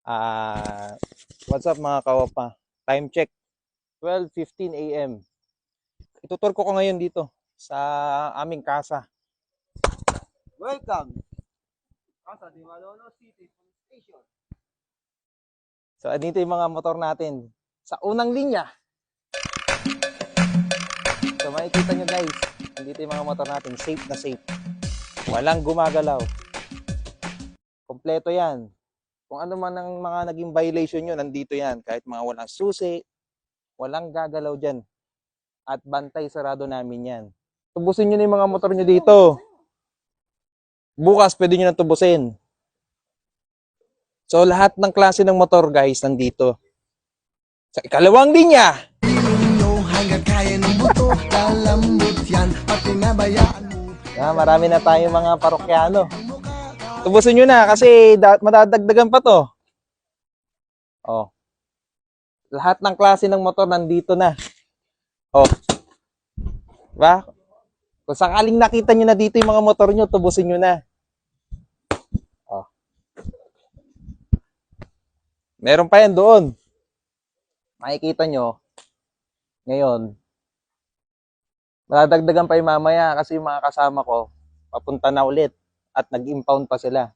Ah, what's up mga kawapa? Time check, 12:15 AM. Itutur ko ngayon dito sa aming casa. Welcome, Casa de Malolos City Police Station. So, andito yung mga motor natin sa unang linya. So, makikita nyo guys, andito yung mga motor natin, safe na safe. Walang gumagalaw. Kompleto yan. Kung ano man ang mga naging violation nyo, nandito yan. Kahit mga walang susi, walang gagalaw dyan. At bantay sarado namin yan. Tubusin nyo na yung mga motor nyo dito. Bukas, pwede nyo na tubusin. So, lahat ng klase ng motor, guys, nandito. Sa ikalawang linya. Marami na tayong mga parokyano. Tubusin nyo na kasi madadagdagan pa to. Oh. Lahat ng klase ng motor nandito na. Oh. Diba? Kung sakaling nakita nyo na dito yung mga motor nyo, tubusin nyo na. Oh. Meron pa yan doon. Makikita nyo. Ngayon. Madadagdagan pa yung mamaya kasi yung mga kasama ko, papunta na ulit. At nag-impound pa sila.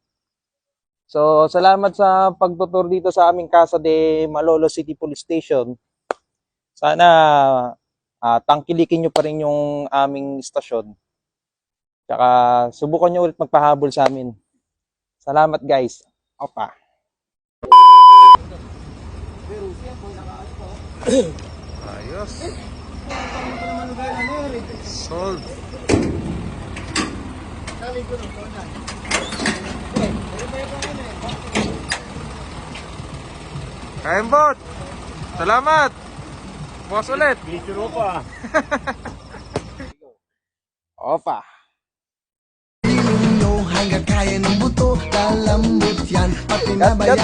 So, salamat sa pagtutur dito sa aming Casa de Malolos City Police Station. Sana tangkilikin nyo pa rin yung aming istasyon. Tsaka subukan nyo ulit magpahabol sa amin. Salamat guys. Opa. Ayos. Sold. Kain bot. Salamat. Bukas ulit. Opa. Hanggang kaya ng buto, kalambot yan, pati na bayan.